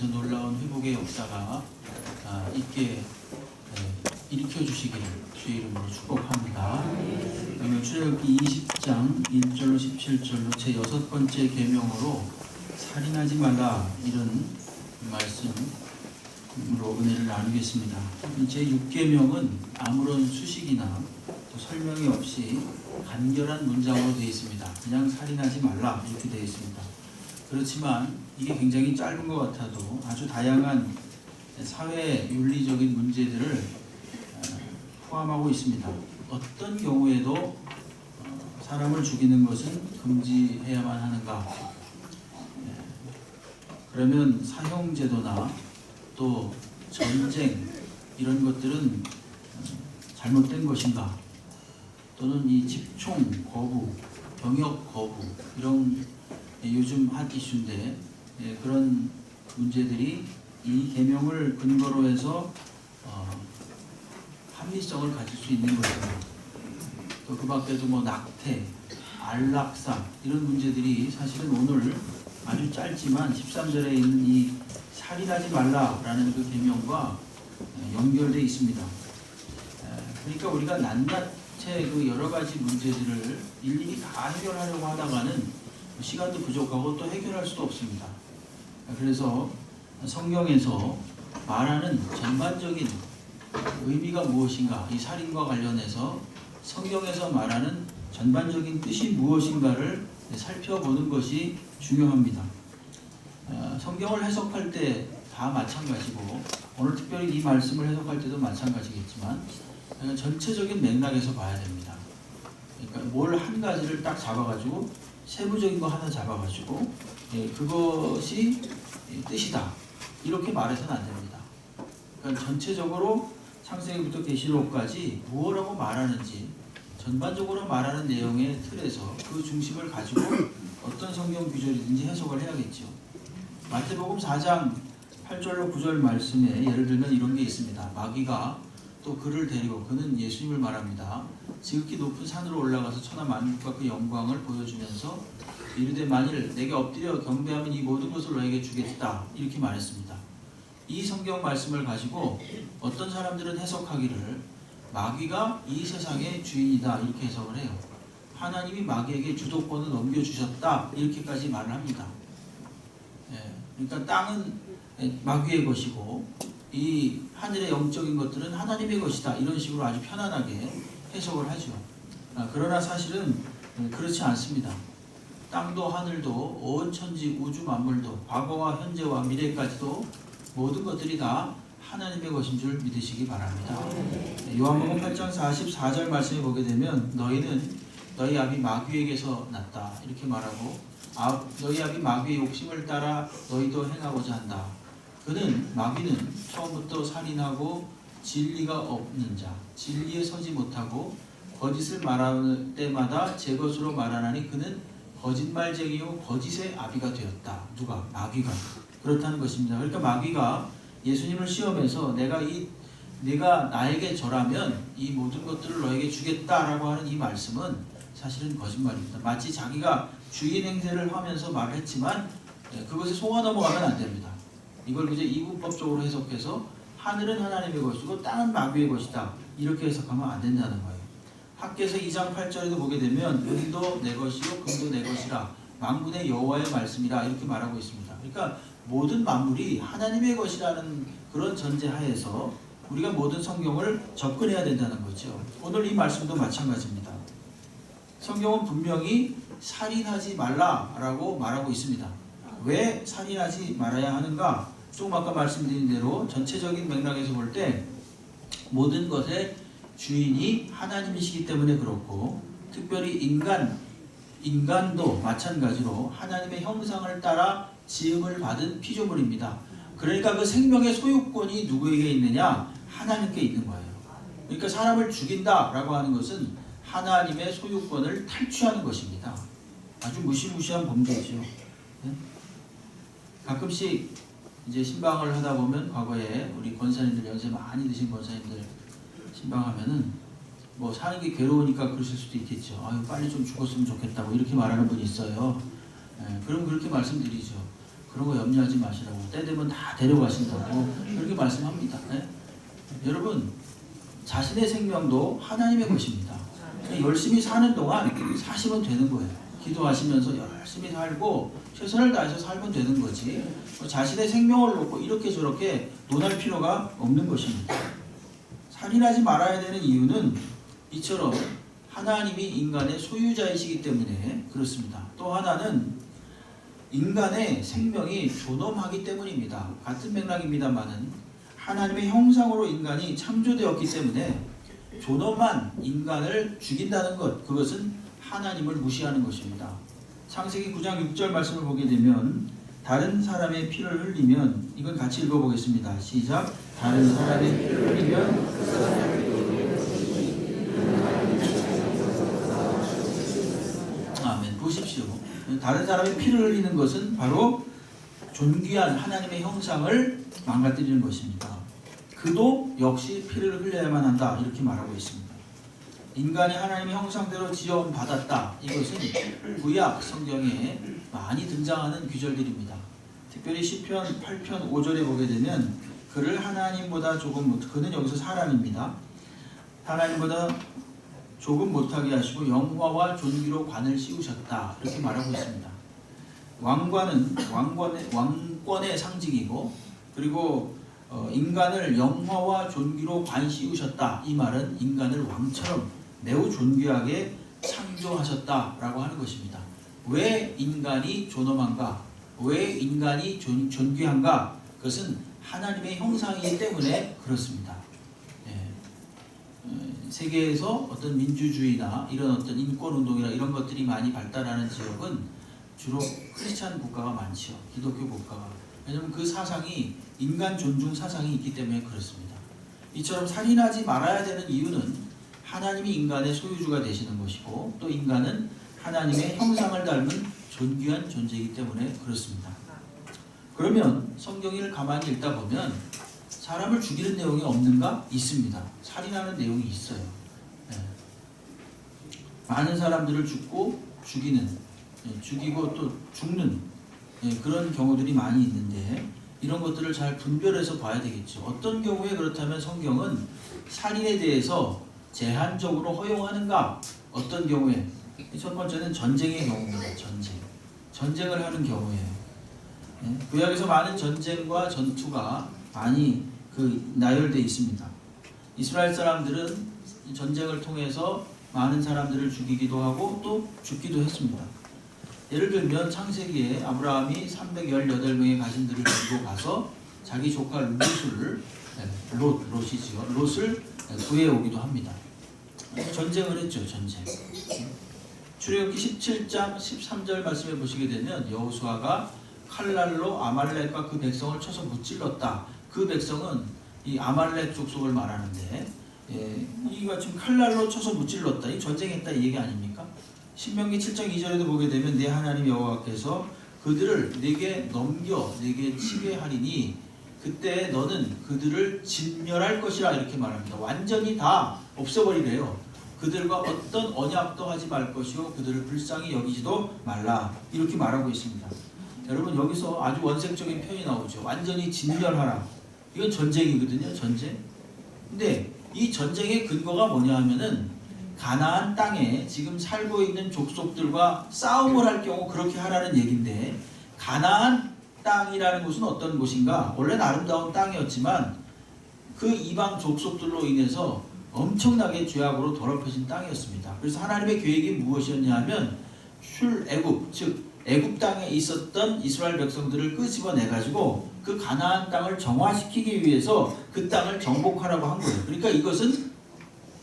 놀라운 회복의 역사가 있게 일으켜 주시기를 주의 이름으로 축복합니다. 그러면 출애굽기 20장 1절로 17절로 제 6번째 계명으로 살인하지 말라, 이런 말씀으로 은혜를 나누겠습니다. 제 6계명은 아무런 수식이나 또 설명이 없이 간결한 문장으로 되어 있습니다. 그냥 살인하지 말라 이렇게 되어 있습니다. 그렇지만 이게 굉장히 짧은 것 같아도 아주 다양한 사회 윤리적인 문제들을 포함하고 있습니다. 어떤 경우에도 사람을 죽이는 것은 금지해야만 하는가? 그러면 사형제도나 또 전쟁 이런 것들은 잘못된 것인가? 또는 이 집총 거부, 병역 거부 이런 요즘 핫 이슈인데 그런 문제들이 이 계명을 근거로 해서 합리성을 가질 수 있는 것입니다. 또 그 밖에도 뭐 낙태, 안락사 이런 문제들이 사실은 오늘 아주 짧지만 13절에 있는 이 살인하지 말라라는 그 계명과 연결되어 있습니다. 그러니까 우리가 낱낱의 그 여러 가지 문제들을 일일이 다 해결하려고 하다가는 시간도 부족하고 또 해결할 수도 없습니다. 그래서 성경에서 말하는 전반적인 의미가 무엇인가, 이 살인과 관련해서 성경에서 말하는 전반적인 뜻이 무엇인가를 살펴보는 것이 중요합니다. 성경을 해석할 때 다 마찬가지고 오늘 특별히 이 말씀을 해석할 때도 마찬가지겠지만 전체적인 맥락에서 봐야 됩니다. 그러니까 뭘 한 가지를 딱 잡아가지고 세부적인 거 하나 잡아가지고 그것이 뜻이다 이렇게 말해서는 안 됩니다. 그러니까 전체적으로 창세기부터 계시록까지 무엇라고 말하는지 전반적으로 말하는 내용의 틀에서 그 중심을 가지고 어떤 성경 구절이든지 해석을 해야겠죠. 마태복음 4장 8절로 9절 말씀에 예를 들면 이런 게 있습니다. 마귀가 또 그를 데리고, 그는 예수님을 말합니다. 지극히 높은 산으로 올라가서 천하 만국과 그 영광을 보여주면서 이르되 만일 내게 엎드려 경배하면 이 모든 것을 너에게 주겠다 이렇게 말했습니다. 이 성경 말씀을 가지고 어떤 사람들은 해석하기를 마귀가 이 세상의 주인이다 이렇게 해석을 해요. 하나님이 마귀에게 주도권을 넘겨주셨다 이렇게까지 말을 합니다. 그러니까 땅은 마귀의 것이고 이 하늘의 영적인 것들은 하나님의 것이다 이런 식으로 아주 편안하게 해석을 하죠. 그러나 사실은 그렇지 않습니다. 땅도 하늘도 온 천지 우주 만물도 과거와 현재와 미래까지도 모든 것들이 다 하나님의 것인 줄 믿으시기 바랍니다. 요한복음 8장 44절 말씀에 보게 되면 너희는 너희 아비 마귀에게서 났다 이렇게 말하고 너희 아비 마귀의 욕심을 따라 너희도 행하고자 한다. 그는 마귀는 처음부터 살인하고 진리가 없는 자, 진리에 서지 못하고 거짓을 말할 때마다 제 것으로 말하나니 그는 거짓말쟁이요 거짓의 아비가 되었다. 누가? 마귀가. 그렇다는 것입니다. 그러니까 마귀가 예수님을 시험해서 네가 나에게 절하면 이 모든 것들을 너에게 주겠다라고 하는 이 말씀은 사실은 거짓말입니다. 마치 자기가 주인 행세를 하면서 말을 했지만 그것에 속아 넘어가면 안 됩니다. 이걸 이제 이분법적으로 해석해서 하늘은 하나님의 것이고 땅은 마귀의 것이다 이렇게 해석하면 안 된다는 거예요. 학개서 2장 8절에도 보게 되면 은도 내 것이요 금도 내 것이라 만군의 여호와의 말씀이라 이렇게 말하고 있습니다. 그러니까 모든 만물이 하나님의 것이라는 그런 전제하에서 우리가 모든 성경을 접근해야 된다는 거죠. 오늘 이 말씀도 마찬가지입니다. 성경은 분명히 살인하지 말라라고 말하고 있습니다. 왜 살인하지 말아야 하는가? 조금 아까 말씀드린 대로 전체적인 맥락에서 볼 때 모든 것의 주인이 하나님이시기 때문에 그렇고 특별히 인간도 마찬가지로 하나님의 형상을 따라 지음을 받은 피조물입니다. 그러니까 그 생명의 소유권이 누구에게 있느냐? 하나님께 있는 거예요. 그러니까 사람을 죽인다라고 하는 것은 하나님의 소유권을 탈취하는 것입니다. 아주 무시무시한 범죄죠. 가끔씩 이제 신방을 하다 보면 과거에 우리 권사님들 연세 많이 드신 권사님들 신방하면은 뭐 사는 게 괴로우니까 그러실 수도 있겠죠. 아유 빨리 좀 죽었으면 좋겠다고 이렇게 말하는 분이 있어요. 그럼 그렇게 말씀드리죠. 그런 거 염려하지 마시라고. 때 되면 다 데려가신다고 그렇게 말씀합니다. 네? 여러분, 자신의 생명도 하나님의 것입니다. 열심히 사는 동안 사시면 되는 거예요. 기도하시면서 열심히 살고 최선을 다해서 살면 되는 거지, 자신의 생명을 놓고 이렇게 저렇게 논할 필요가 없는 것입니다. 살인하지 말아야 되는 이유는 이처럼 하나님이 인간의 소유자이시기 때문에 그렇습니다. 또 하나는 인간의 생명이 존엄하기 때문입니다. 같은 맥락입니다만은 하나님의 형상으로 인간이 창조되었기 때문에 존엄한 인간을 죽인다는 것, 그것은 하나님을 무시하는 것입니다. 창세기 9장 6절 말씀을 보게 되면 다른 사람의 피를 흘리면, 이건 같이 읽어보겠습니다. 시작. 다른 사람의 피를 흘리면 그 사람의 아멘. 보십시오. 다른 사람의 피를 흘리는 것은 바로 존귀한 하나님의 형상을 망가뜨리는 것입니다. 그도 역시 피를 흘려야만 한다, 이렇게 말하고 있습니다. 인간이 하나님의 형상대로 지어받았다. 이것은 구약 성경에 많이 등장하는 규절들입니다. 특별히 시편 8편 5절에 보게 되면 그를 하나님보다 조금 그는 여기서 사람입니다. 하나님보다 조금 못하게 하시고 영화와 존귀로 관을 씌우셨다, 이렇게 말하고 있습니다. 왕관은 왕권의 상징이고, 그리고 인간을 영화와 존귀로 관 씌우셨다, 이 말은 인간을 왕처럼 매우 존귀하게 창조하셨다라고 하는 것입니다. 왜 인간이 존엄한가? 왜 인간이 존귀한가? 그것은 하나님의 형상이기 때문에 그렇습니다. 세계에서 어떤 민주주의나 이런 어떤 인권운동이나 이런 것들이 많이 발달하는 지역은 주로 크리스찬 국가가 많죠. 기독교 국가가. 왜냐하면 그 사상이 인간 존중 사상이 있기 때문에 그렇습니다. 이처럼 살인하지 말아야 되는 이유는 하나님이 인간의 소유주가 되시는 것이고, 또 인간은 하나님의 형상을 닮은 존귀한 존재이기 때문에 그렇습니다. 그러면 성경을 가만히 읽다 보면 사람을 죽이는 내용이 없는가? 있습니다. 살인하는 내용이 있어요. 많은 사람들을 죽이고 또 죽는 그런 경우들이 많이 있는데, 이런 것들을 잘 분별해서 봐야 되겠죠. 어떤 경우에 그렇다면 성경은 살인에 대해서 제한적으로 허용하는가? 어떤 경우에? 첫 번째는 전쟁의 경우입니다. 전쟁을 하는 경우에요. 구약에서 많은 전쟁과 전투가 많이 나열되어 있습니다. 이스라엘 사람들은 전쟁을 통해서 많은 사람들을 죽이기도 하고 또 죽기도 했습니다. 예를 들면 창세기에 아브라함이 318명의 가신들을 들고 가서 자기 조카 롯을 구해오기도 합니다. 전쟁을 했죠. 전쟁. 출애굽기 17장 13절 말씀에 보시게 되면 여호수아가 칼날로 아말렉과 그 백성을 쳐서 무찔렀다. 그 백성은 이 아말렉 족속을 말하는데, 이가 지금 칼날로 쳐서 무찔렀다. 이 전쟁했다, 이 얘기 아닙니까? 신명기 7장 2절에도 보게 되면 내 하나님 여호와께서 그들을 내게 치게 하리니 그때 너는 그들을 진멸할 것이라, 이렇게 말합니다. 완전히 다 없애버리래요. 그들과 어떤 언약도 하지 말 것이요 그들을 불쌍히 여기지도 말라, 이렇게 말하고 있습니다. 여러분, 여기서 아주 원색적인 표현이 나오죠. 완전히 진멸하라. 이건 전쟁이거든요. 전쟁. 근데 이 전쟁의 근거가 뭐냐 하면은 가나안 땅에 지금 살고 있는 족속들과 싸움을 할 경우 그렇게 하라는 얘기인데, 가나안 땅이라는 곳은 어떤 곳인가? 원래는 아름다운 땅이었지만 그 이방 족속들로 인해서 엄청나게 죄악으로 더럽혀진 땅이었습니다. 그래서 하나님의 계획이 무엇이었냐 하면 출애굽, 즉 애굽 땅에 있었던 이스라엘 백성들을 끄집어내가지고 그 가나안 땅을 정화시키기 위해서 그 땅을 정복하라고 한 거예요. 그러니까 이것은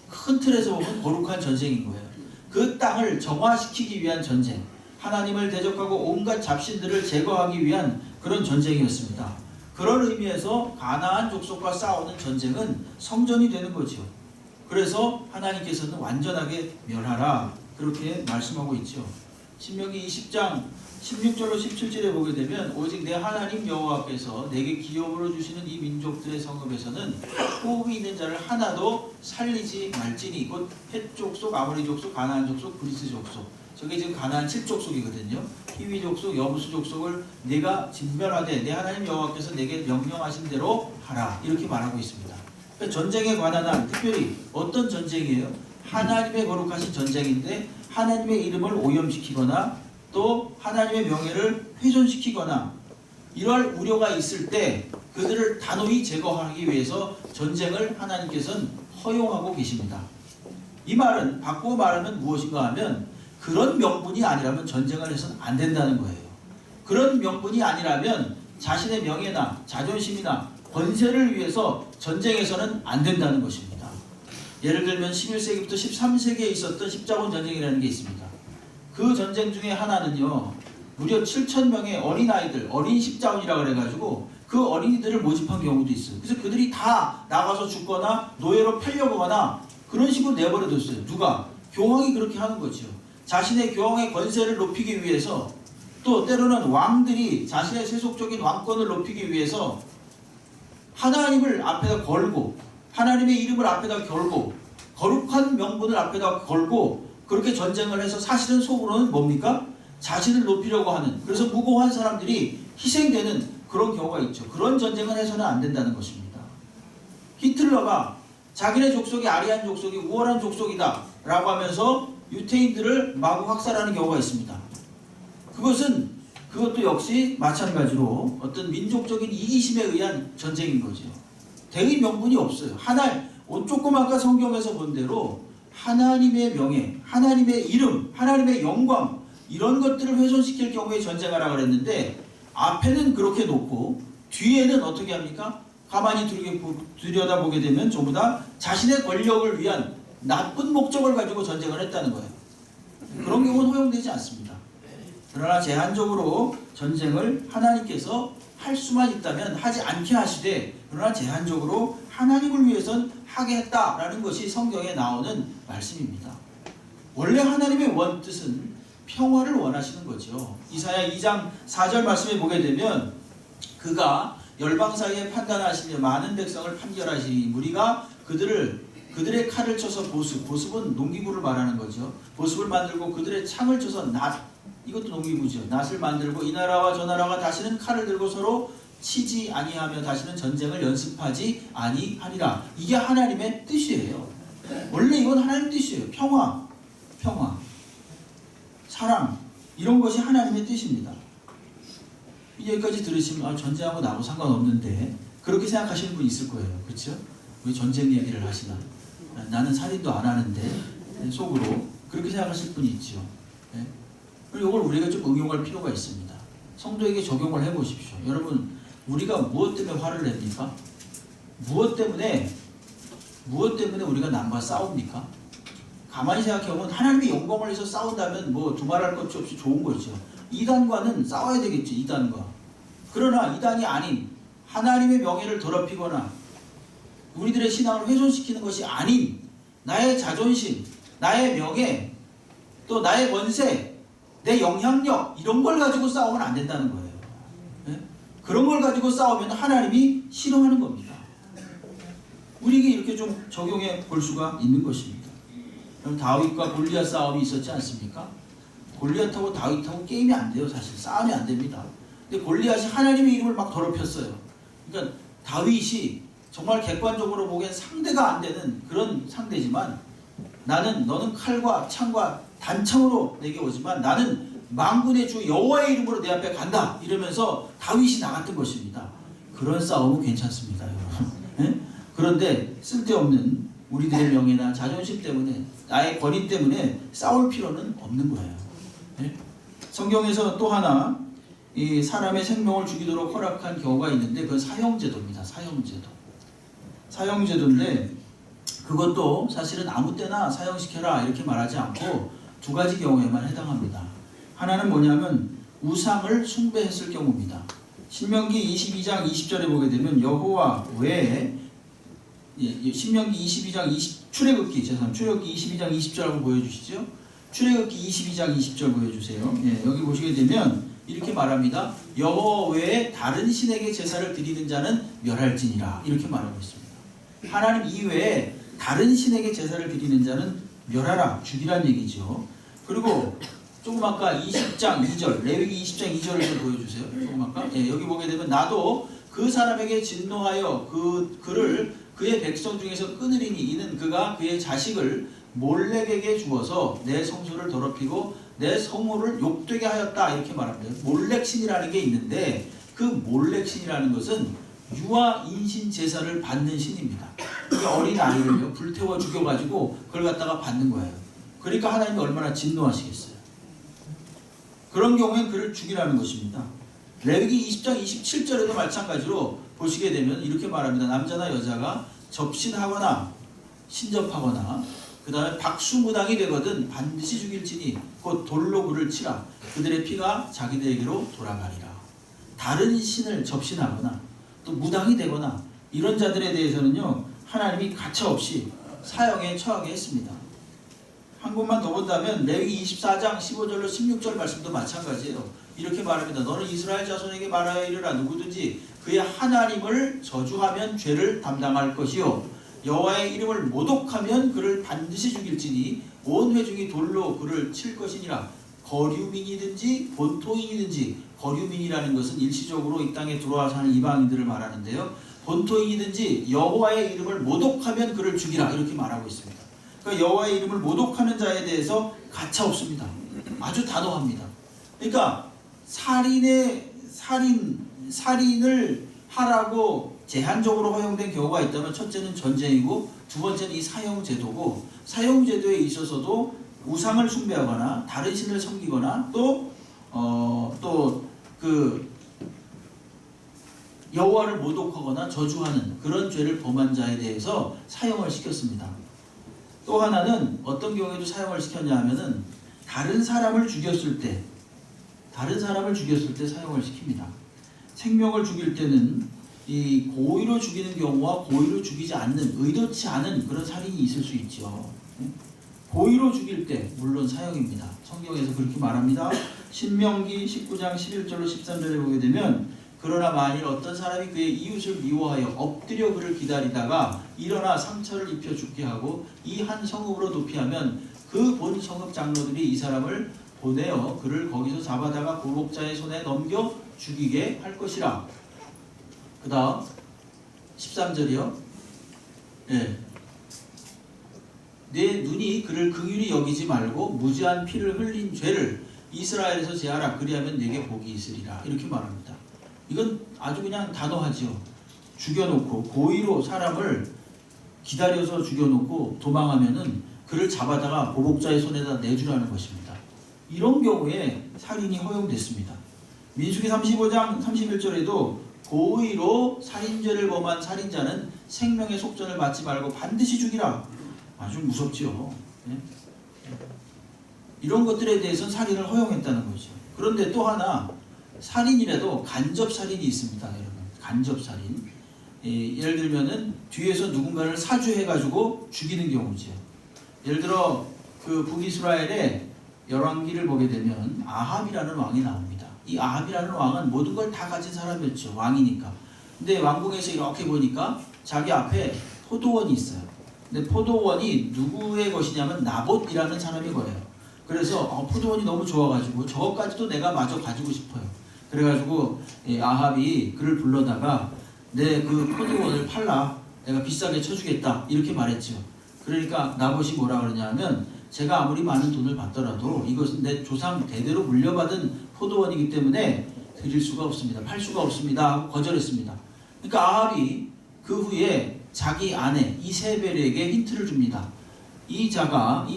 큰 틀에서 보면 거룩한 전쟁인 거예요. 그 땅을 정화시키기 위한 전쟁, 하나님을 대적하고 온갖 잡신들을 제거하기 위한 그런 전쟁이었습니다. 그런 의미에서 가나안 족속과 싸우는 전쟁은 성전이 되는 거죠. 그래서 하나님께서는 완전하게 멸하라, 그렇게 말씀하고 있죠. 신명기 20장 16절로 17절에 보게 되면 오직 내 하나님 여호와께서 내게 기업으로 주시는 이 민족들의 성읍에서는 호흡이 있는 자를 하나도 살리지 말지니, 곧 헷 족속, 아모리 족속, 가나안 족속, 브리스 족속, 저게 지금 가나안 7족속이거든요. 히위 족속, 여부수 족속을 내가 진멸하되 내 하나님 여호와께서 내게 명령하신 대로 하라 이렇게 말하고 있습니다. 그러니까 전쟁에 관한 한 특별히 어떤 전쟁이에요? 하나님의 거룩하신 전쟁인데 하나님의 이름을 오염시키거나 또 하나님의 명예를 훼손시키거나 이러할 우려가 있을 때 그들을 단호히 제거하기 위해서 전쟁을 하나님께서는 허용하고 계십니다. 이 말은 바꾸어 말하면 무엇인가 하면 그런 명분이 아니라면 전쟁을 해서는 안 된다는 거예요. 그런 명분이 아니라면 자신의 명예나 자존심이나 권세를 위해서 전쟁에서는 안 된다는 것입니다. 예를 들면 11세기부터 13세기에 있었던 십자군 전쟁이라는 게 있습니다. 그 전쟁 중에 하나는요, 무려 7,000명의 어린아이들, 어린 십자군이라고 그래가지고 그 어린이들을 모집한 경우도 있어요. 그래서 그들이 다 나가서 죽거나 노예로 팔려가거나 그런 식으로 내버려뒀어요. 누가? 교황이 그렇게 하는 거죠. 자신의 교황의 권세를 높이기 위해서 또 때로는 왕들이 자신의 세속적인 왕권을 높이기 위해서 하나님을 앞에다 걸고 하나님의 이름을 앞에다 걸고 거룩한 명분을 앞에다 걸고 그렇게 전쟁을 해서 사실은 속으로는 뭡니까? 자신을 높이려고 하는, 그래서 무고한 사람들이 희생되는 그런 경우가 있죠. 그런 전쟁을 해서는 안 된다는 것입니다. 히틀러가 자기네 족속이 아리안 족속이 우월한 족속이다 라고 하면서 유태인들을 마구 학살하는 경우가 있습니다. 그것도 역시 마찬가지로 어떤 민족적인 이기심에 의한 전쟁인 거죠. 대의 명분이 없어요. 조금 아까 성경에서 본 대로 하나님의 명예, 하나님의 이름, 하나님의 영광 이런 것들을 훼손시킬 경우에 전쟁하라고 그랬는데 앞에는 그렇게 놓고 뒤에는 어떻게 합니까? 가만히 들여다보게 되면 전부 다 자신의 권력을 위한 나쁜 목적을 가지고 전쟁을 했다는 거예요. 그런 경우는 허용되지 않습니다. 그러나 제한적으로 전쟁을 하나님께서 할 수만 있다면 하지 않게 하시되, 그러나 제한적으로 하나님을 위해선 하게 했다라는 것이 성경에 나오는 말씀입니다. 원래 하나님의 원뜻은 평화를 원하시는 거죠. 이사야 2장 4절 말씀에 보게 되면 그가 열방 사이에 판단하시며 많은 백성을 판결하시니 무리가 그들의 칼을 쳐서 보습은 농기구를 말하는 거죠. 보습을 만들고 그들의 창을 쳐서 이것도 농기구죠. 낫을 만들고 이 나라와 저 나라가 다시는 칼을 들고 서로 치지 아니하며 다시는 전쟁을 연습하지 아니하리라. 이게 하나님의 뜻이에요. 원래 이건 하나님의 뜻이에요. 평화, 사랑, 이런 것이 하나님의 뜻입니다. 여기까지 들으시면 전쟁하고 나하고 상관없는데 그렇게 생각하시는 분 있을 거예요. 그렇죠? 왜 전쟁 얘기를 하시나? 나는 살인도 안 하는데 속으로 그렇게 생각하실 분이 있죠. 네? 그리고 이걸 우리가 좀 응용할 필요가 있습니다. 성도에게 적용을 해보십시오. 여러분, 우리가 무엇 때문에 화를 냅니까? 무엇 때문에 우리가 남과 싸웁니까? 가만히 생각해보면 하나님의 영광을 위해서 싸운다면 뭐 두말할 것 없이 좋은 거죠. 이단과는 싸워야 되겠죠. 이단과. 그러나 이단이 아닌 하나님의 명예를 더럽히거나 우리들의 신앙을 훼손시키는 것이 아닌 나의 자존심, 나의 명예, 또 나의 권세, 내 영향력 이런 걸 가지고 싸우면 안 된다는 거예요. 네? 그런 걸 가지고 싸우면 하나님이 싫어하는 겁니다. 우리에게 이렇게 좀 적용해 볼 수가 있는 것입니다. 그럼 다윗과 골리앗 싸움이 있었지 않습니까? 골리앗하고 다윗하고 게임이 안 돼요. 사실 싸움이 안 됩니다. 근데 골리앗이 하나님의 이름을 막 더럽혔어요. 그러니까 다윗이 정말 객관적으로 보기엔 상대가 안 되는 그런 상대지만 너는 칼과 창과 단창으로 내게 오지만 나는 만군의 주 여호와의 이름으로 내 앞에 간다 이러면서 다윗이 나갔던 것입니다. 그런 싸움은 괜찮습니다, 여러분. 네? 그런데 쓸데없는 우리들의 명예나 자존심 때문에 나의 권위 때문에 싸울 필요는 없는 거예요. 네? 성경에서 또 하나 이 사람의 생명을 죽이도록 허락한 경우가 있는데 그건 사형제도입니다. 사형제도인데 그것도 사실은 아무 때나 사형시켜라 이렇게 말하지 않고 두 가지 경우에만 해당합니다. 하나는 뭐냐면 우상을 숭배했을 경우입니다. 신명기 22장 20절에 보게 되면 여호와 외에 신명기 22장 출애굽기 22장 20절 한번 보여주시죠. 출애굽기 22장 20절 보여주세요. 여기 보시게 되면 이렇게 말합니다. 여호와 외에 다른 신에게 제사를 드리는 자는 멸할지니라 이렇게 말하고 있습니다. 하나님 이외에 다른 신에게 제사를 드리는 자는 멸하라, 죽이란 얘기죠. 그리고 조금 아까 20장 2절, 레위기 20장 2절을 좀 보여주세요. 조금 아까 여기 보게 되면 나도 그 사람에게 진노하여 그를 그의 백성 중에서 끊으리니 이는 그가 그의 자식을 몰렉에게 주어서 내 성소를 더럽히고 내 성호를 욕되게 하였다 이렇게 말합니다. 몰렉신이라는 게 있는데 그 몰렉신이라는 것은 유아 인신 제사를 받는 신입니다. 이 어린 아이를요 불태워 죽여가지고 그걸 갖다가 받는 거예요. 그러니까 하나님이 얼마나 진노하시겠어요. 그런 경우엔 그를 죽이라는 것입니다. 레위기 20장 27절에도 마찬가지로 보시게 되면 이렇게 말합니다. 남자나 여자가 접신하거나 신접하거나 그 다음에 박수무당이 되거든 반드시 죽일지니 곧 돌로 그를 치라. 그들의 피가 자기들에게로 돌아가리라. 다른 신을 접신하거나 또 무당이 되거나 이런 자들에 대해서는요 하나님이 가차없이 사형에 처하게 했습니다. 한 곳만 더 본다면 레위기 24장 15절로 16절 말씀도 마찬가지예요. 이렇게 말합니다. 너는 이스라엘 자손에게 말하여 이르라. 누구든지 그의 하나님을 저주하면 죄를 담당할 것이요 여호와의 이름을 모독하면 그를 반드시 죽일지니 온 회중이 돌로 그를 칠 것이니라. 거류민이든지 본토인이든지, 거류민이라는 것은 일시적으로 이 땅에 들어와 사는 이방인들을 말하는데요. 본토인이든지 여호와의 이름을 모독하면 그를 죽이라 이렇게 말하고 있습니다. 그러니까 여호와의 이름을 모독하는 자에 대해서 가차 없습니다. 아주 단호합니다. 그러니까 살인을 하라고 제한적으로 허용된 경우가 있다면 첫째는 전쟁이고 두 번째는 이 사형제도고 사형제도에 있어서도 우상을 숭배하거나 다른 신을 섬기거나 또 여호와를 모독하거나 저주하는 그런 죄를 범한 자에 대해서 사형을 시켰습니다. 또 하나는 어떤 경우에도 사형을 시켰냐 하면은 다른 사람을 죽였을 때 사형을 시킵니다. 생명을 죽일 때는 이 고의로 죽이는 경우와 고의로 죽이지 않는 의도치 않은 그런 살인이 있을 수 있죠. 고의로 죽일 때 물론 사형입니다. 성경에서 그렇게 말합니다. 신명기 19장 11절로 13절에 보게 되면 그러나 만일 어떤 사람이 그의 이웃을 미워하여 엎드려 그를 기다리다가 일어나 상처를 입혀 죽게 하고 이 한 성읍으로 도피하면 그 본 성읍 장로들이 이 사람을 보내어 그를 거기서 잡아다가 보복자의 손에 넘겨 죽이게 할 것이라. 그 다음 13절이요. 내 눈이 그를 긍휼히 여기지 말고 무지한 피를 흘린 죄를 이스라엘에서 제하라. 그리하면 내게 복이 있으리라. 이렇게 말합니다. 이건 아주 그냥 단호하죠. 죽여놓고 고의로 사람을 기다려서 죽여놓고 도망하면은 그를 잡아다가 보복자의 손에다 내주라는 것입니다. 이런 경우에 살인이 허용됐습니다. 민수기 35장 31절에도 고의로 살인죄를 범한 살인자는 생명의 속전을 받지 말고 반드시 죽이라. 아주 무섭죠. 이런 것들에 대해서는 살인을 허용했다는 거죠. 그런데 또 하나 살인이라도 간접살인이 있습니다. 여러분, 간접살인. 예를 들면은 뒤에서 누군가를 사주해가지고 죽이는 경우죠. 예를 들어 그 북이스라엘의 열왕기를 보게 되면 아합이라는 왕이 나옵니다. 이 아합이라는 왕은 모든 걸 다 가진 사람이었죠. 왕이니까. 근데 왕궁에서 이렇게 보니까 자기 앞에 포도원이 있어요. 근데 포도원이 누구의 것이냐면 나봇이라는 사람의 거예요. 그래서 포도원이 너무 좋아가지고 저것까지도 내가 마저 가지고 싶어요. 그래가지고 아합이 그를 불러다가 내 그 포도원을 팔라. 내가 비싸게 쳐주겠다. 이렇게 말했죠. 그러니까 나봇이 뭐라 그러냐면 제가 아무리 많은 돈을 받더라도 이것은 내 조상 대대로 물려받은 포도원이기 때문에 드릴 수가 없습니다. 팔 수가 없습니다. 하고 거절했습니다. 그러니까 아합이 그 후에 자기 아내 이세벨에게 힌트를 줍니다. 이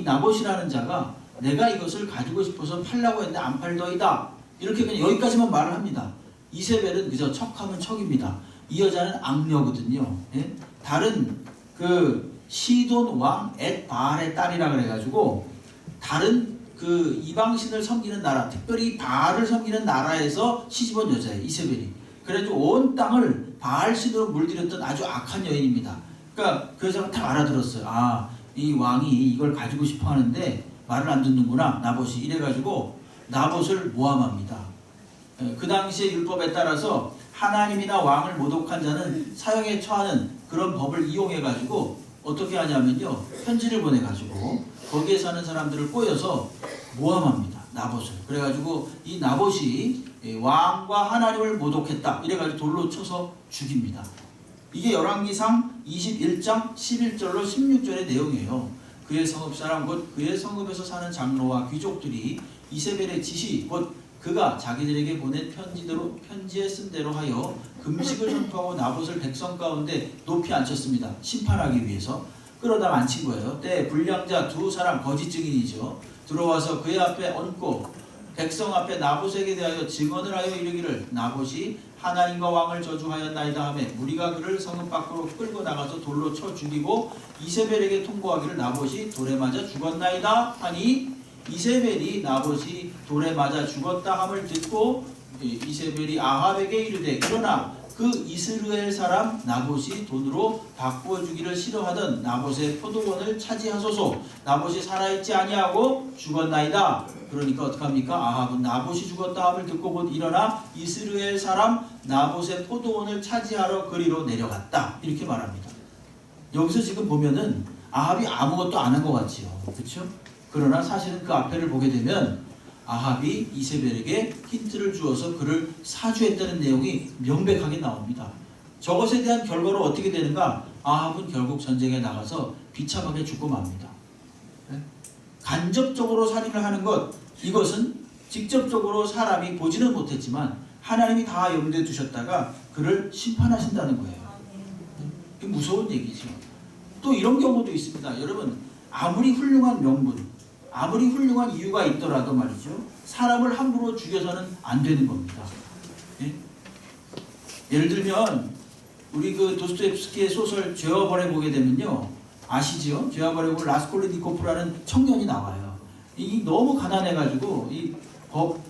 나봇이라는 자가 내가 이것을 가지고 싶어서 팔라고 했는데 안 팔더이다. 이렇게 그냥 여기까지만 말을 합니다. 이세벨은 그저 척하면 척입니다. 이 여자는 악녀거든요. 예? 다른 그 시돈 왕 엣바알의 딸이라 그래가지고 다른 그 이방신을 섬기는 나라, 특별히 바알을 섬기는 나라에서 시집온 여자예요. 이세벨이. 그래가지고 온 땅을 바알신으로 물들였던 아주 악한 여인입니다. 그러니까 그 여자가 다 알아들었어요. 아, 이 왕이 이걸 가지고 싶어 하는데 말을 안 듣는구나, 나봇이. 이래가지고 나봇을 모함합니다. 그 당시의 율법에 따라서 하나님이나 왕을 모독한 자는 사형에 처하는 그런 법을 이용해가지고 어떻게 하냐면요, 편지를 보내가지고 거기에 사는 사람들을 꼬여서 모함합니다. 나봇을. 그래가지고 이 나봇이 왕과 하나님을 모독했다. 이래가지고 돌로 쳐서 죽입니다. 이게 열왕기상 21장 11절로 16절의 내용이에요. 그의 성읍 사람 곧 그의 성읍에서 사는 장로와 귀족들이 이세벨의 지시 곧 그가 자기들에게 보낸 편지에 쓴 대로 하여 금식을 선포하고 나봇을 백성 가운데 높이 앉혔습니다. 심판하기 위해서. 그러다 앉힌 거예요. 때 불량자 두 사람 거짓 증인이죠. 들어와서 그의 앞에 얹고 백성 앞에 나봇에게 대하여 증언을 하여 이르기를 나봇이 하나님과 왕을 저주하였나이다 하며 무리가 그를 성읍 밖으로 끌고 나가서 돌로 쳐 죽이고 이세벨에게 통보하기를 나봇이 돌에 맞아 죽었나이다 하니 이세벨이 나봇이 돌에 맞아 죽었다 함을 듣고 이세벨이 아합에게 이르되 그러나 그 이스라엘 사람 나봇이 돈으로 바꾸어 주기를 싫어하던 나봇의 포도원을 차지하소서. 나봇이 살아있지 아니하고 죽었나이다. 그러니까 어떡합니까? 아합은 나봇이 죽었다 함을 듣고 곧 일어나 이스라엘 사람 나봇의 포도원을 차지하러 그리로 내려갔다. 이렇게 말합니다. 여기서 지금 보면은 아합이 아무것도 안 한 것 같지요. 그렇죠? 그러나 사실은 그 앞에를 보게 되면 아합이 이세벨에게 힌트를 주어서 그를 사주했다는 내용이 명백하게 나옵니다. 저것에 대한 결과로 어떻게 되는가? 아합은 결국 전쟁에 나가서 비참하게 죽고 맙니다. 간접적으로 살인을 하는 것, 이것은 직접적으로 사람이 보지는 못했지만 하나님이 다 염두에 두셨다가 그를 심판하신다는 거예요. 이게 무서운 얘기죠. 또 이런 경우도 있습니다. 여러분, 아무리 훌륭한 명분, 아무리 훌륭한 이유가 있더라도 말이죠. 사람을 함부로 죽여서는 안 되는 겁니다. 예? 예를 들면 우리 그 도스토옙스키의 소설 죄와 벌에 보게 되면요. 아시죠? 죄와 벌에 보면 라스콜리니코프라는 청년이 나와요. 이 너무 가난해가지고 이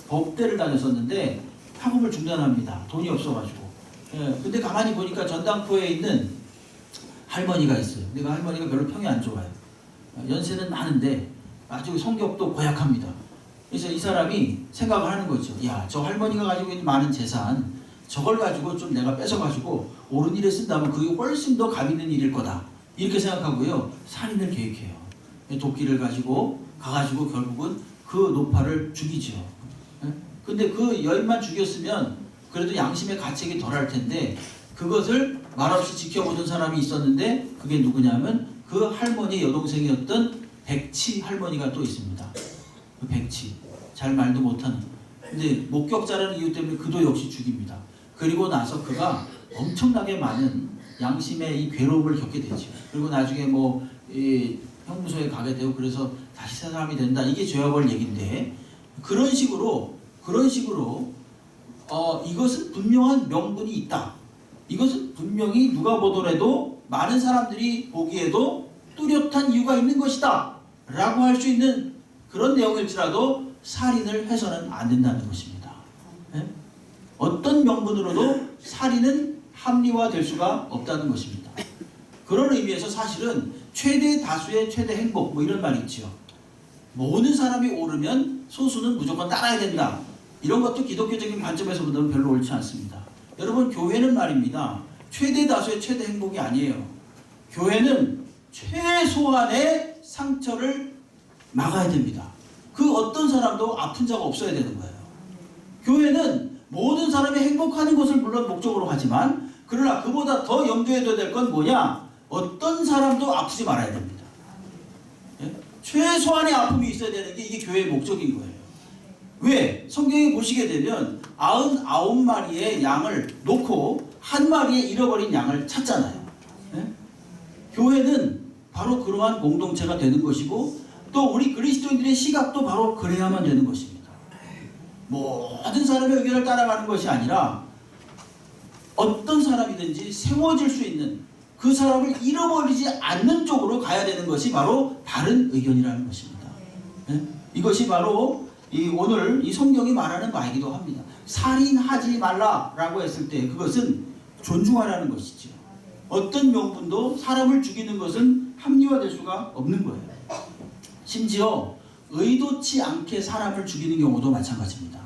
법대를 다녔었는데 학업을 중단합니다. 돈이 없어가지고. 예, 근데 가만히 보니까 전당포에 있는 할머니가 있어요. 근데 그 할머니가 별로 평이 안 좋아요. 연세는 많은데 아주 성격도 고약합니다. 그래서 이 사람이 생각을 하는 거죠. 야, 저 할머니가 가지고 있는 많은 재산, 저걸 가지고 좀 내가 뺏어가지고 옳은 일에 쓴다면 그게 훨씬 더 감 있는 일일 거다. 이렇게 생각하고요. 살인을 계획해요. 도끼를 가지고 가가지고 결국은 그 노파를 죽이죠. 근데 그 여인만 죽였으면 그래도 양심의 가책이 덜할 텐데 그것을 말없이 지켜보던 사람이 있었는데 그게 누구냐면 그 할머니의 여동생이었던 백치 할머니가 또 있습니다. 그 백치. 잘 말도 못하는. 근데 목격자라는 이유 때문에 그도 역시 죽입니다. 그리고 나서 그가 엄청나게 많은 양심의 이 괴로움을 겪게 되죠. 그리고 나중에 뭐 형무소에 가게 되고 그래서 다시 새 사람이 된다. 이게 죄와 벌 얘기인데 그런 식으로 이것은 분명한 명분이 있다. 이것은 분명히 누가 보더라도 많은 사람들이 보기에도 뚜렷한 이유가 있는 것이다 라고 할 수 있는 그런 내용일지라도 살인을 해서는 안 된다는 것입니다. 네? 어떤 명분으로도 살인은 합리화될 수가 없다는 것입니다. 그런 의미에서 사실은 최대 다수의 최대 행복 뭐 이런 말이 있죠. 모든 사람이 옳으면 소수는 무조건 따라야 된다. 이런 것도 기독교적인 관점에서 보면 별로 옳지 않습니다. 여러분, 교회는 말입니다. 최대 다수의 최대 행복이 아니에요. 교회는 최소한의 상처를 막아야 됩니다. 그 어떤 사람도 아픈 자가 없어야 되는 거예요. 교회는 모든 사람이 행복하는 것을 물론 목적으로 하지만 그러나 그보다 더 염두에 둬야 될 건 뭐냐? 어떤 사람도 아프지 말아야 됩니다. 예? 최소한의 아픔이 있어야 되는 게 이게 교회의 목적인 거예요. 왜? 성경에 보시게 되면 99마리의 양을 놓고 한 마리의 잃어버린 양을 찾잖아요. 예? 교회는 바로 그러한 공동체가 되는 것이고 또 우리 그리스도인들의 시각도 바로 그래야만 되는 것입니다. 모든 사람의 의견을 따라가는 것이 아니라 어떤 사람이든지 세워질 수 있는 그 사람을 잃어버리지 않는 쪽으로 가야 되는 것이 바로 바른 의견이라는 것입니다. 네? 이것이 바로 오늘 이 성경이 말하는 바이기도 합니다. 살인하지 말라라고 했을 때 그것은 존중하라는 것이죠. 어떤 명분도 사람을 죽이는 것은 합리화될 수가 없는 거예요. 심지어 의도치 않게 사람을 죽이는 경우도 마찬가지입니다.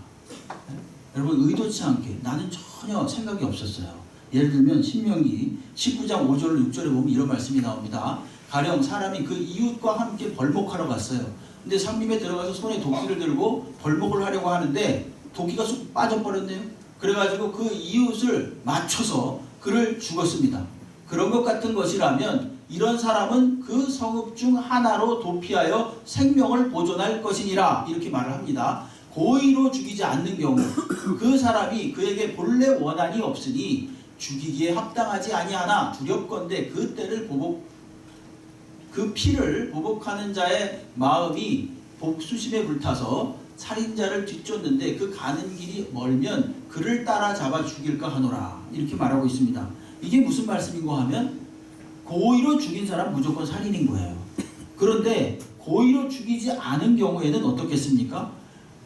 네? 여러분, 의도치 않게 나는 전혀 생각이 없었어요. 예를 들면 신명기 19장 5절 6절에 보면 이런 말씀이 나옵니다. 가령 사람이 그 이웃과 함께 벌목하러 갔어요. 근데 상림에 들어가서 손에 도끼를 들고 벌목을 하려고 하는데 도끼가 쏙 빠져버렸네요. 그래가지고 그 이웃을 맞춰서 그를 죽었습니다. 그런 것 같은 것이라면 이런 사람은 그 성읍 중 하나로 도피하여 생명을 보존할 것이니라 이렇게 말을 합니다. 고의로 죽이지 않는 경우 그 사람이 그에게 본래 원한이 없으니 죽이기에 합당하지 아니하나 두렵건대 그 때를 그 피를 보복하는 자의 마음이 복수심에 불타서 살인자를 뒤쫓는데 그 가는 길이 멀면 그를 따라잡아 죽일까 하노라 이렇게 말하고 있습니다. 이게 무슨 말씀인고 하면 고의로 죽인 사람 무조건 살인인 거예요. 그런데 고의로 죽이지 않은 경우에는 어떻겠습니까?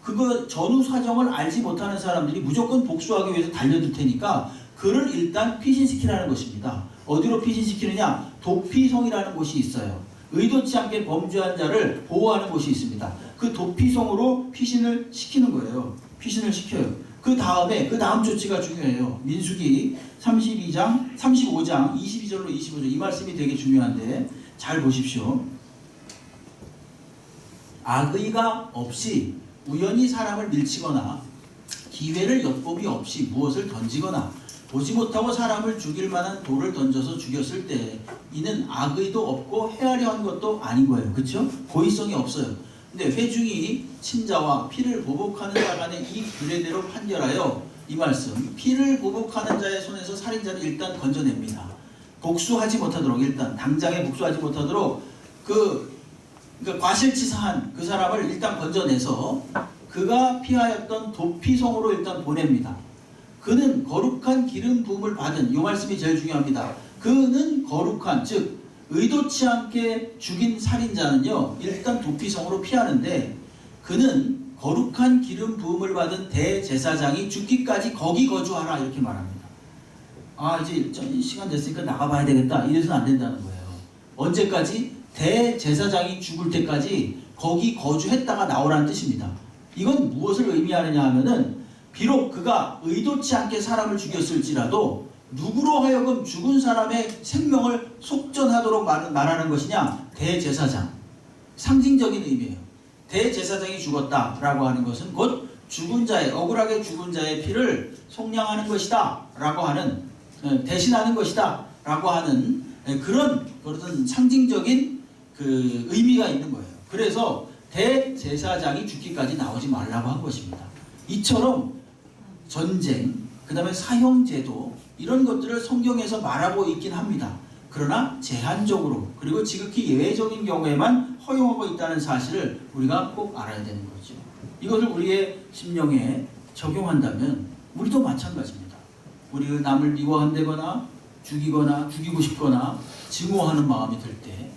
그거 전후 사정을 알지 못하는 사람들이 무조건 복수하기 위해서 달려들 테니까 그를 일단 피신시키라는 것입니다. 어디로 피신시키느냐? 도피성이라는 곳이 있어요. 의도치 않게 범죄한 자를 보호하는 곳이 있습니다. 그 도피성으로 피신을 시키는 거예요. 피신을 시켜요. 그 다음 조치가 중요해요. 민수기 35장 22절로 25절 이 말씀이 되게 중요한데 잘 보십시오. 악의가 없이 우연히 사람을 밀치거나 기회를 엿봄이 없이 무엇을 던지거나 보지 못하고 사람을 죽일 만한 돌을 던져서 죽였을 때 이는 악의도 없고 헤아려 한 것도 아닌 거예요. 그렇죠? 고의성이 없어요. 근데 회중이 친자와 피를 보복하는 자 간의 이 규례대로 판결하여 이 말씀 피를 보복하는 자의 손에서 살인자를 일단 건져냅니다. 복수하지 못하도록 일단 당장에 복수하지 못하도록 그러니까 과실치사한 그 사람을 일단 건져내서 그가 피하였던 도피성으로 일단 보냅니다. 그는 거룩한 기름 부음을 받은 이 말씀이 제일 중요합니다. 그는 거룩한 즉 의도치 않게 죽인 살인자는요 일단 도피성으로 피하는데 그는 거룩한 기름 부음을 받은 대제사장이 죽기까지 거기 거주하라 이렇게 말합니다. 아 이제 시간 됐으니까 나가봐야 되겠다 이래서는 안 된다는 거예요. 언제까지? 대제사장이 죽을 때까지 거기 거주했다가 나오라는 뜻입니다. 이건 무엇을 의미하느냐 하면은 비록 그가 의도치 않게 사람을 죽였을지라도 누구로 하여금 죽은 사람의 생명을 속전하도록 말하는 것이냐? 대제사장. 상징적인 의미예요. 대제사장이 죽었다라고 하는 것은 곧 죽은 자의 억울하게 죽은 자의 피를 속량하는 것이다 라고 하는 대신하는 것이다 라고 하는 그런 상징적인 그 의미가 있는 거예요. 그래서 대제사장이 죽기까지 나오지 말라고 한 것입니다. 이처럼 전쟁, 그 다음에 사형제도 이런 것들을 성경에서 말하고 있긴 합니다. 그러나 제한적으로 그리고 지극히 예외적인 경우에만 허용하고 있다는 사실을 우리가 꼭 알아야 되는 거죠. 이것을 우리의 심령에 적용한다면 우리도 마찬가지입니다. 우리가 남을 미워한다거나 죽이거나 죽이고 싶거나 증오하는 마음이 들 때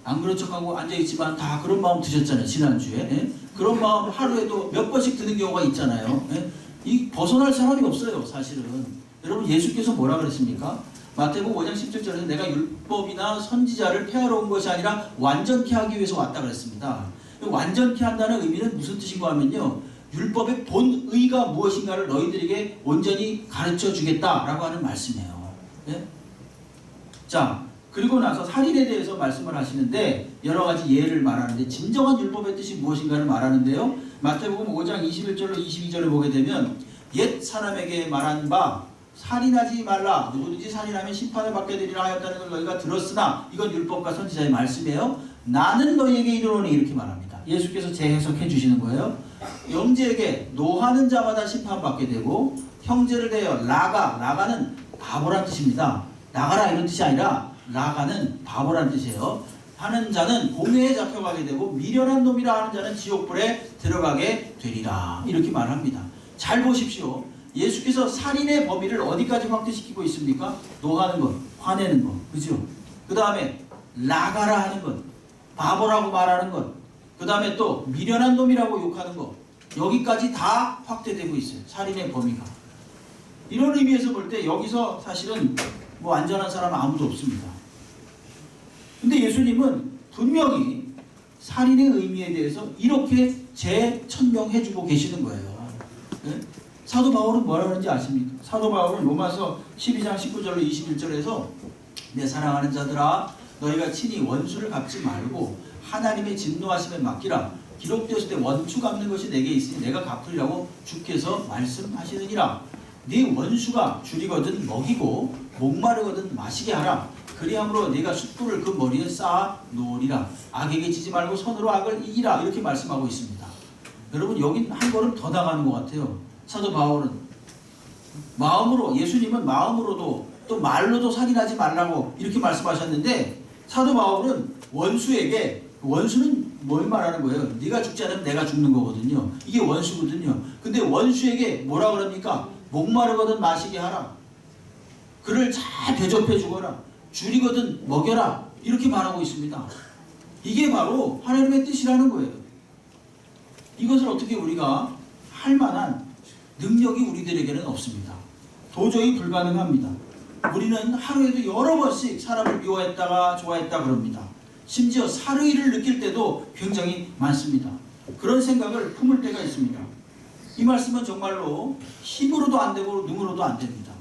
안 그런 척하고 앉아있지만 다 그런 마음 드셨잖아요. 지난주에. 그런 마음 하루에도 몇 번씩 드는 경우가 있잖아요. 이 벗어날 사람이 없어요. 사실은. 여러분 예수께서 뭐라 그랬습니까? 마태복음 5장 17절에서 내가 율법이나 선지자를 폐하러 온 것이 아니라 완전케 하기 위해서 왔다 그랬습니다. 완전케 한다는 의미는 무슨 뜻인가 하면요. 율법의 본의가 무엇인가를 너희들에게 온전히 가르쳐 주겠다라고 하는 말씀이에요. 네? 자, 그리고 나서 살인에 대해서 말씀을 하시는데 여러 가지 예를 말하는데 진정한 율법의 뜻이 무엇인가를 말하는데요. 마태복음 5장 21절로 22절을 보게 되면 옛 사람에게 말한 바 살인하지 말라 누구든지 살인하면 심판을 받게 되리라 하였다는 걸 너희가 들었으나 이건 율법과 선지자의 말씀이에요. 나는 너희에게 이르노니 이렇게 말합니다. 예수께서 재해석해 주시는 거예요. 형제에게 노하는 자마다 심판받게 되고 형제를 대하여 라가는 바보란 뜻입니다. 나가라 이런 뜻이 아니라 라가는 바보란 뜻이에요. 하는 자는 공회에 잡혀가게 되고 미련한 놈이라 하는 자는 지옥불에 들어가게 되리라 이렇게 말합니다. 잘 보십시오. 예수께서 살인의 범위를 어디까지 확대시키고 있습니까? 노하는 것, 화내는 것, 그죠? 그 다음에 라가라 하는 것, 바보라고 말하는 것, 그 다음에 또 미련한 놈이라고 욕하는 것, 여기까지 다 확대되고 있어요. 살인의 범위가. 이런 의미에서 볼 때 여기서 사실은 뭐 안전한 사람은 아무도 없습니다. 근데 예수님은 분명히 살인의 의미에 대해서 이렇게 재천명해주고 계시는 거예요. 네? 사도 바울은 뭐라 그러는지 아십니까? 사도 바울은 로마서 12장 19절로 21절에서 내 사랑하는 자들아 너희가 친히 원수를 갚지 말고 하나님의 진노하심에 맡기라. 기록되었을 때 원수 갚는 것이 내게 있으니 내가 갚으리라고 주께서 말씀하시느니라. 네 원수가 줄이거든 먹이고 목마르거든 마시게 하라. 그리함으로 네가 숯불을 그 머리에 쌓아 놓으리라. 악에게 지지 말고 손으로 악을 이기라. 이렇게 말씀하고 있습니다. 여러분 여긴 한 걸음 더 나가는 것 같아요. 사도 바울은 마음으로, 예수님은 마음으로도 또 말로도 살인하지 말라고 이렇게 말씀하셨는데, 사도 바울은 원수에게, 원수는 뭘 말하는 거예요? 네가 죽지 않으면 내가 죽는 거거든요. 이게 원수거든요. 근데 원수에게 뭐라 그럽니까? 목마르거든 마시게 하라. 그를 잘 대접해 주거라. 줄이거든 먹여라. 이렇게 말하고 있습니다. 이게 바로 하나님의 뜻이라는 거예요. 이것을 어떻게 우리가 할 만한 능력이 우리들에게는 없습니다. 도저히 불가능합니다. 우리는 하루에도 여러 번씩 사람을 미워했다가 좋아했다 그럽니다. 심지어 사르이를 느낄 때도 굉장히 많습니다. 그런 생각을 품을 때가 있습니다. 이 말씀은 정말로 힘으로도 안 되고 능으로도 안 됩니다.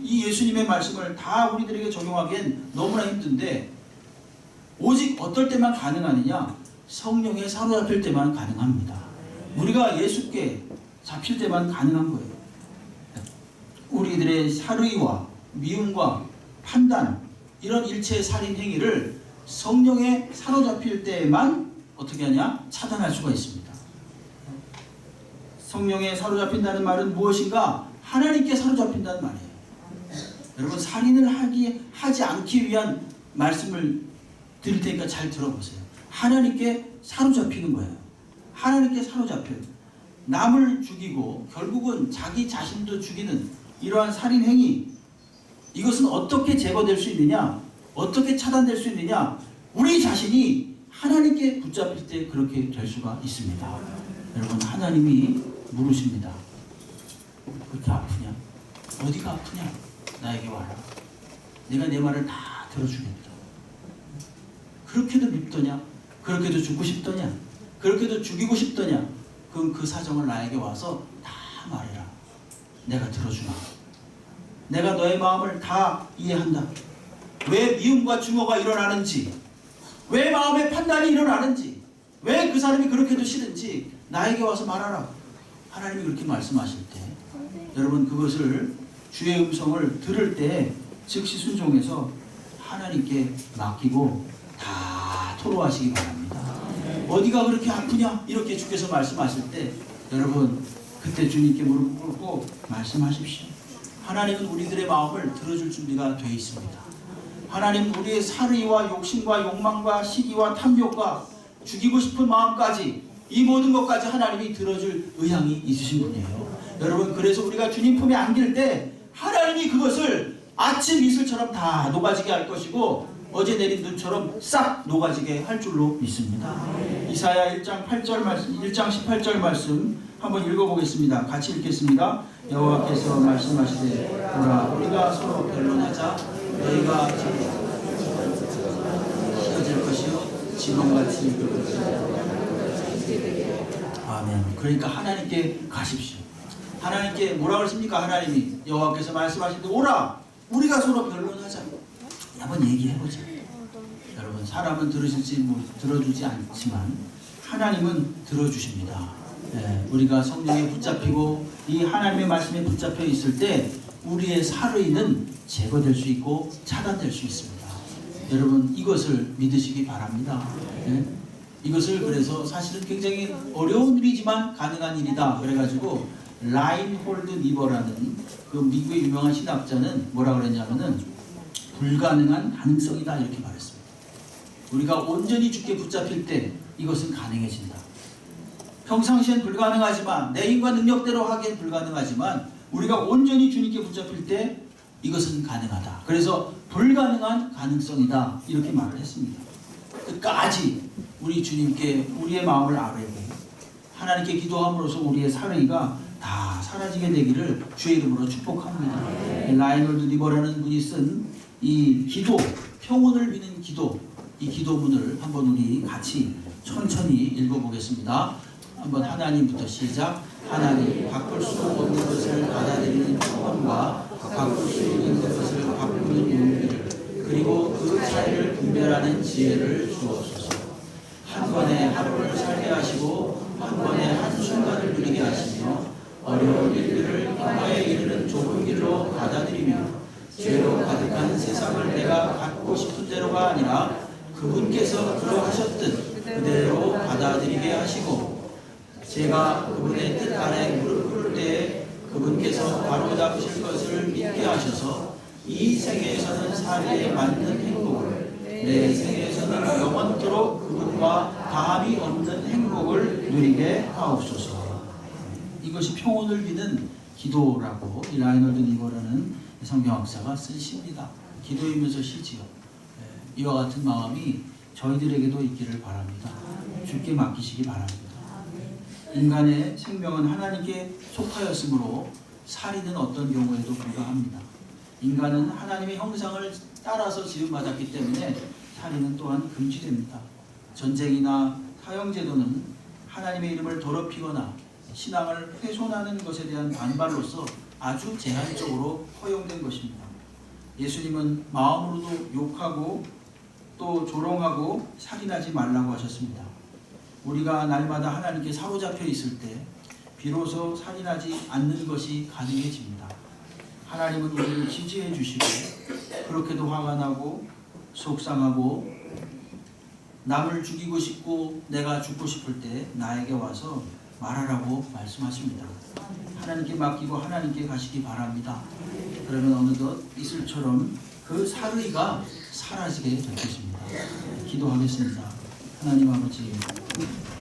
이 예수님의 말씀을 다 우리들에게 적용하기엔 너무나 힘든데, 오직 어떨 때만 가능하느냐? 성령에 사로잡힐 때만 가능합니다. 우리가 예수께 잡힐 때만 가능한 거예요. 우리들의 사르이와 미움과 판단, 이런 일체의 살인 행위를 성령에 사로잡힐 때만 어떻게 하냐? 차단할 수가 있습니다. 성령에 사로잡힌다는 말은 무엇인가? 하나님께 사로잡힌다는 말이에요. 여러분, 살인을 하지 않기 위한 말씀을 드릴 테니까 잘 들어보세요. 하나님께 사로잡히는 거예요. 하나님께 사로잡혀요. 남을 죽이고 결국은 자기 자신도 죽이는 이러한 살인 행위, 이것은 어떻게 제거될 수 있느냐? 어떻게 차단될 수 있느냐? 우리 자신이 하나님께 붙잡힐 때 그렇게 될 수가 있습니다. 여러분, 하나님이 물으십니다. 그렇게 아프냐? 어디가 아프냐? 나에게 와라. 내가 내 말을 다 들어주겠다. 그렇게도 밉더냐? 그렇게도 죽고 싶더냐? 그렇게도 죽이고 싶더냐? 그럼 그 사정을 나에게 와서 다 말해라. 내가 들어주마. 내가 너의 마음을 다 이해한다. 왜 미움과 증오가 일어나는지, 왜 마음의 판단이 일어나는지, 왜 그 사람이 그렇게도 싫은지 나에게 와서 말하라. 하나님이 그렇게 말씀하실 때, 여러분 그것을, 주의 음성을 들을 때 즉시 순종해서 하나님께 맡기고 다 토로하시기 바랍니다. 어디가 그렇게 아프냐? 이렇게 주께서 말씀하실 때 여러분 그때 주님께 무릎 꿇고 말씀하십시오. 하나님은 우리들의 마음을 들어줄 준비가 되어 있습니다. 하나님은 우리의 사르이와 욕심과 욕망과 시기와 탐욕과 죽이고 싶은 마음까지, 이 모든 것까지 하나님이 들어줄 의향이 있으신 분이에요. 여러분, 그래서 우리가 주님 품에 안길 때 하나님이 그것을 아침 이슬처럼 다 녹아지게 할 것이고 어제 내린 눈처럼 싹 녹아지게 할 줄로 믿습니다. 이사야 1장 8절 말씀, 1장 18절 말씀 한번 읽어보겠습니다. 같이 읽겠습니다. 여호와께서 말씀하시되 보라, 우리가 서로 변론하자. 너희가 휘어질 것이요 지붕같이 이끌 것이요. 아멘. 그러니까 하나님께 가십시오. 하나님께 뭐라고 했습니까? 하나님이, 여호와께서 말씀하시는데 오라, 우리가 서로 변론하자. 한번 얘기해보자. 여러분, 사람은 들어주지 않지만 하나님은 들어주십니다. 우리가 성령에 붙잡히고 이 하나님의 말씀에 붙잡혀 있을 때 우리의 사르이는 제거될 수 있고 차단될 수 있습니다. 여러분, 이것을 믿으시기 바랍니다. 이것을, 그래서 사실은 굉장히 어려운 일이지만 가능한 일이다 그래가지고 라인홀드 니버라는 그 미국의 유명한 신학자는 뭐라 그랬냐면은 불가능한 가능성이다 이렇게 말했습니다. 우리가 온전히 주께 붙잡힐 때 이것은 가능해진다. 평상시엔 불가능하지만, 내 인간 능력대로 하기엔 불가능하지만 우리가 온전히 주님께 붙잡힐 때 이것은 가능하다. 그래서 불가능한 가능성이다 이렇게 말을 했습니다. 끝까지 우리 주님께 우리의 마음을 아뢰고 하나님께 기도함으로써 우리의 사르이가 다 사라지게 되기를 주의 이름으로 축복합니다. 라인홀드 리버라는 분이 쓴 이 기도, 평온을 비는 기도, 이 기도문을 한번 우리 같이 천천히 읽어보겠습니다. 한번 하나님부터 시작. 하나님, 바꿀 수 없는 것을 받아들이는 평온과 바꿀 수 있는 것을 바꾸는 용기를, 그리고 그 차이를 분별하는 지혜를 주옵소서. 세상을 내가 갖고 싶은 대로가 아니라 그분께서 그러하셨듯 그대로 받아들이게 하시고 제가 그분의 뜻 아래 무릎 꿇을 때에 그분께서 바로 잡으실 것을 믿게 하셔서 이 생애에서는 살이에 맞는 행복을 내 생애에서는 영원토록 그분과 다함이 없는 행복을 누리게 하옵소서. 이것이 평온을 비는 기도라고 이 라이너드 니버라는 성경학자가 쓴 시입니다. 기도이면서 시지요. 이와 같은 마음이 저희들에게도 있기를 바랍니다. 주께 맡기시기 바랍니다. 인간의 생명은 하나님께 속하였으므로 살인은 어떤 경우에도 불가합니다. 인간은 하나님의 형상을 따라서 지음받았기 때문에 살인은 또한 금지됩니다. 전쟁이나 사형제도는 하나님의 이름을 더럽히거나 신앙을 훼손하는 것에 대한 반발로서 아주 제한적으로 허용된 것입니다. 예수님은 마음으로도 욕하고 또 조롱하고 살인하지 말라고 하셨습니다. 우리가 날마다 하나님께 사로잡혀 있을 때 비로소 살인하지 않는 것이 가능해집니다. 하나님은 우리를 지지해 주시고 그렇게도 화가 나고 속상하고 남을 죽이고 싶고 내가 죽고 싶을 때 나에게 와서 말하라고 말씀하십니다. 하나님께 맡기고 하나님께 가시기 바랍니다. 그러면 어느덧 이슬처럼 그 살의가 사라지게 될 것입니다. 기도하겠습니다. 하나님 아버지,